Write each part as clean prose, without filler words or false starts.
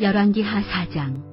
열왕기하 4장.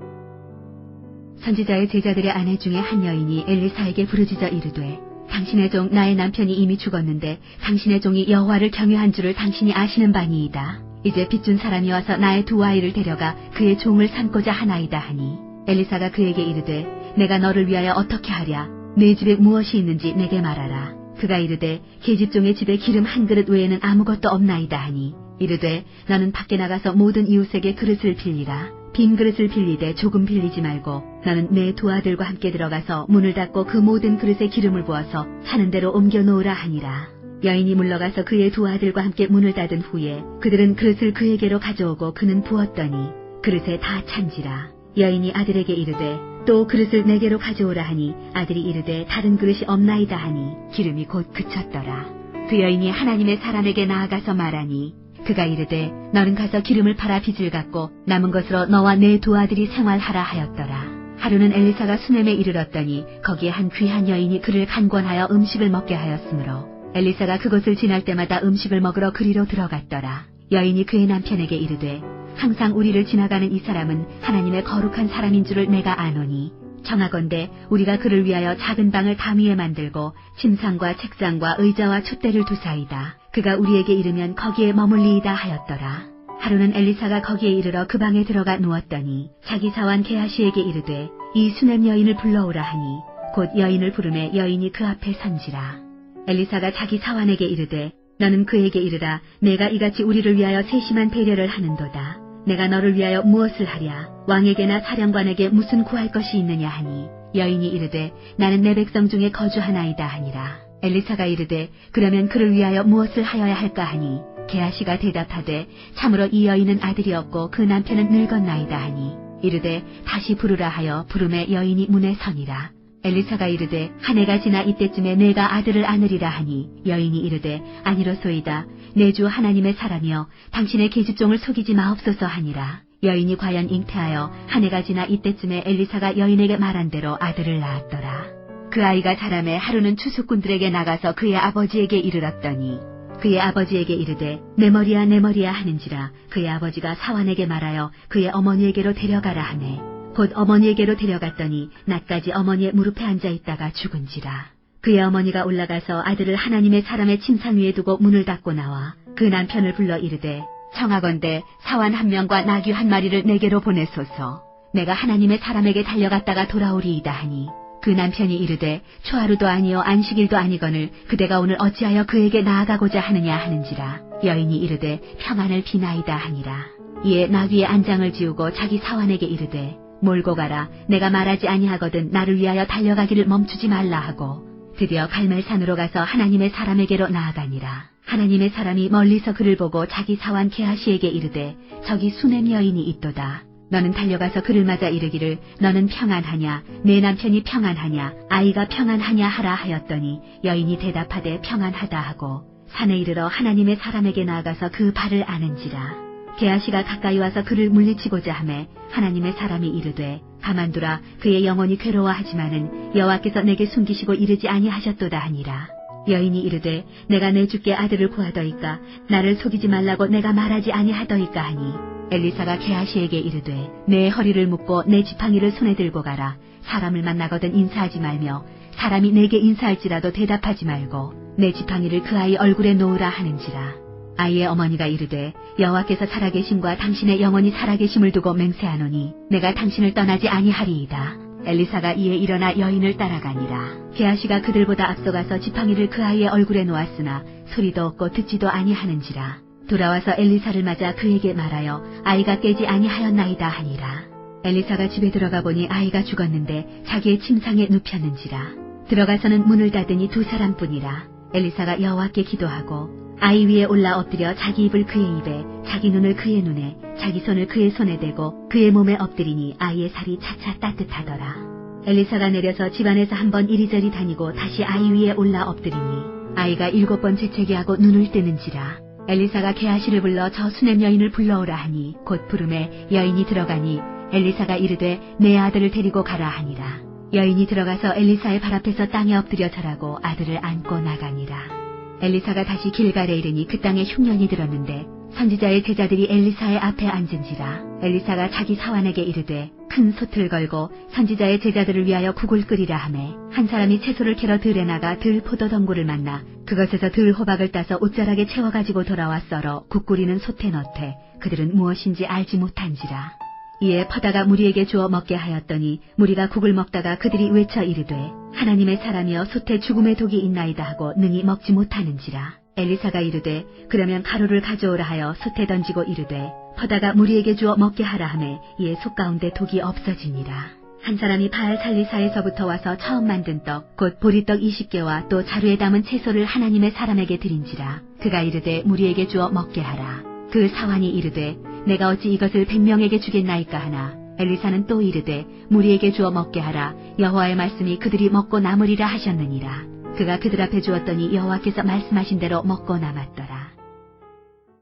선지자의 제자들의 아내 중에 한 여인이 엘리사에게 부르짖어 이르되, 당신의 종 나의 남편이 이미 죽었는데 당신의 종이 여호와를 경외한 줄을 당신이 아시는 바니이다. 이제 빚준 사람이 와서 나의 두 아이를 데려가 그의 종을 삼고자 하나이다 하니, 엘리사가 그에게 이르되, 내가 너를 위하여 어떻게 하랴? 내 집에 무엇이 있는지 내게 말하라. 그가 이르되, 계집종의 집에 기름 한 그릇 외에는 아무것도 없나이다 하니, 이르되, 너는 밖에 나가서 모든 이웃에게 그릇을 빌리라. 빈 그릇을 빌리되 조금 빌리지 말고 너는 내 두 아들과 함께 들어가서 문을 닫고 그 모든 그릇에 기름을 부어서 사는 대로 옮겨 놓으라 하니라. 여인이 물러가서 그의 두 아들과 함께 문을 닫은 후에 그들은 그릇을 그에게로 가져오고 그는 부었더니 그릇에 다 찬지라. 여인이 아들에게 이르되, 또 그릇을 내게로 가져오라 하니 아들이 이르되, 다른 그릇이 없나이다 하니 기름이 곧 그쳤더라. 그 여인이 하나님의 사람에게 나아가서 말하니, 그가 이르되, 너는 가서 기름을 팔아 빚을 갚고 남은 것으로 너와 내 두 아들이 생활하라 하였더라. 하루는 엘리사가 수넴에 이르렀더니 거기에 한 귀한 여인이 그를 간권하여 음식을 먹게 하였으므로 엘리사가 그곳을 지날 때마다 음식을 먹으러 그리로 들어갔더라. 여인이 그의 남편에게 이르되, 항상 우리를 지나가는 이 사람은 하나님의 거룩한 사람인 줄을 내가 아노니 청하건대 우리가 그를 위하여 작은 방을 담 위에 만들고 침상과 책상과 의자와 촛대를 두사이다. 그가 우리에게 이르면 거기에 머물리이다 하였더라. 하루는 엘리사가 거기에 이르러 그 방에 들어가 누웠더니 자기 사환 게하시에게 이르되, 이 수넴 여인을 불러오라 하니 곧 여인을 부르매 여인이 그 앞에 선지라. 엘리사가 자기 사환에게 이르되, 너는 그에게 이르라. 내가 이같이 우리를 위하여 세심한 배려를 하는도다. 내가 너를 위하여 무엇을 하랴? 왕에게나 사령관에게 무슨 구할 것이 있느냐 하니, 여인이 이르되, 나는 내 백성 중에 거주하나이다 하니라. 엘리사가 이르되, 그러면 그를 위하여 무엇을 하여야 할까 하니, 게하시가 대답하되, 참으로 이 여인은 아들이 없고 그 남편은 늙었나이다 하니, 이르되, 다시 부르라 하여 부르매 여인이 문에 서니라. 엘리사가 이르되, 한 해가 지나 이때쯤에 내가 아들을 안으리라 하니, 여인이 이르되, 아니로소이다. 내 주 하나님의 사람이여, 당신의 계집종을 속이지 마옵소서 하니라. 여인이 과연 잉태하여 한 해가 지나 이때쯤에 엘리사가 여인에게 말한 대로 아들을 낳았더라. 그 아이가 자라매 하루는 추수꾼들에게 나가서 그의 아버지에게 이르렀더니 그의 아버지에게 이르되, 내 머리야 내 머리야 하는지라. 그의 아버지가 사환에게 말하여 그의 어머니에게로 데려가라 하매 곧 어머니에게로 데려갔더니 낮까지 어머니의 무릎에 앉아 있다가 죽은지라. 그의 어머니가 올라가서 아들을 하나님의 사람의 침상 위에 두고 문을 닫고 나와 그 남편을 불러 이르되, 청하건대 사환 한 명과 나귀 한 마리를 내게로 보내소서. 내가 하나님의 사람에게 달려갔다가 돌아오리이다 하니, 그 남편이 이르되, 초하루도 아니요 안식일도 아니거늘 그대가 오늘 어찌하여 그에게 나아가고자 하느냐 하는지라. 여인이 이르되, 평안을 비나이다 하니라. 이에 나귀의 안장을 지우고 자기 사환에게 이르되, 몰고 가라. 내가 말하지 아니하거든 나를 위하여 달려가기를 멈추지 말라 하고 드디어 갈멜산으로 가서 하나님의 사람에게로 나아가니라. 하나님의 사람이 멀리서 그를 보고 자기 사환 게하시에게 이르되, 저기 수넴 여인이 있도다. 너는 달려가서 그를 맞아 이르기를, 너는 평안하냐? 내 남편이 평안하냐? 아이가 평안하냐 하라 하였더니 여인이 대답하되 평안하다 하고 산에 이르러 하나님의 사람에게 나아가서 그 발을 아는지라. 게하시가 가까이 와서 그를 물리치고자 하매 하나님의 사람이 이르되, 가만두라. 그의 영혼이 괴로워하지만은 여호와께서 내게 숨기시고 이르지 아니하셨도다 하니라. 여인이 이르되, 내가 내 주께 아들을 구하더이까? 나를 속이지 말라고 내가 말하지 아니하더이까 하니, 엘리사가 게하시에게 이르되, 내 허리를 묶고 내 지팡이를 손에 들고 가라. 사람을 만나거든 인사하지 말며 사람이 내게 인사할지라도 대답하지 말고 내 지팡이를 그 아이 얼굴에 놓으라 하는지라. 아이의 어머니가 이르되, 여호와께서 살아계심과 당신의 영혼이 살아계심을 두고 맹세하노니 내가 당신을 떠나지 아니하리이다. 엘리사가 이에 일어나 여인을 따라가니라. 게하시가 그들보다 앞서가서 지팡이를 그 아이의 얼굴에 놓았으나 소리도 없고 듣지도 아니하는지라. 돌아와서 엘리사를 맞아 그에게 말하여 아이가 깨지 아니하였나이다 하니라. 엘리사가 집에 들어가 보니 아이가 죽었는데 자기의 침상에 눕혔는지라. 들어가서는 문을 닫으니 두 사람뿐이라. 엘리사가 여호와께 기도하고 아이 위에 올라 엎드려 자기 입을 그의 입에, 자기 눈을 그의 눈에, 자기 손을 그의 손에 대고 그의 몸에 엎드리니 아이의 살이 차차 따뜻하더라. 엘리사가 내려서 집안에서 한번 이리저리 다니고 다시 아이 위에 올라 엎드리니 아이가 7번 재채기 하고 눈을 뜨는지라. 엘리사가 게하시를 불러 저 수넴 여인을 불러오라 하니 곧 부르매 여인이 들어가니 엘리사가 이르되, 내 아들을 데리고 가라 하니라. 여인이 들어가서 엘리사의 발 앞에서 땅에 엎드려 절하고 아들을 안고 나가니라. 엘리사가 다시 길갈에 이르니 그 땅에 흉년이 들었는데 선지자의 제자들이 엘리사의 앞에 앉은지라. 엘리사가 자기 사환에게 이르되 큰 솥을 걸고 선지자의 제자들을 위하여 국을 끓이라 하매 한 사람이 채소를 캐러 들에 나가 들 포도덩굴을 만나 그것에서 들 호박을 따서 옷자락에 채워가지고 돌아와 썰어 국 끓이는 솥에 넣되 그들은 무엇인지 알지 못한지라. 이에 퍼다가 무리에게 주어 먹게 하였더니 무리가 국을 먹다가 그들이 외쳐 이르되 하나님의 사람이여 솥에 죽음의 독이 있나이다 하고 능히 먹지 못하는지라. 엘리사가 이르되 그러면 가루를 가져오라 하여 솥에 던지고 이르되 퍼다가 무리에게 주어 먹게 하라 하매 이에 솥 가운데 독이 없어지니라. 한 사람이 바알 살리사에서부터 와서 처음 만든 떡 곧 보리떡 20개와 또 자루에 담은 채소를 하나님의 사람에게 드린지라. 그가 이르되 무리에게 주어 먹게 하라. 그 사환이 이르되 내가 어찌 이것을 100명에게 주겠나이까 하나 엘리사는 또 이르되 무리에게 주어 먹게 하라. 여호와의 말씀이 그들이 먹고 남으리라 하셨느니라. 그가 그들 앞에 주었더니 여호와께서 말씀하신 대로 먹고 남았더라.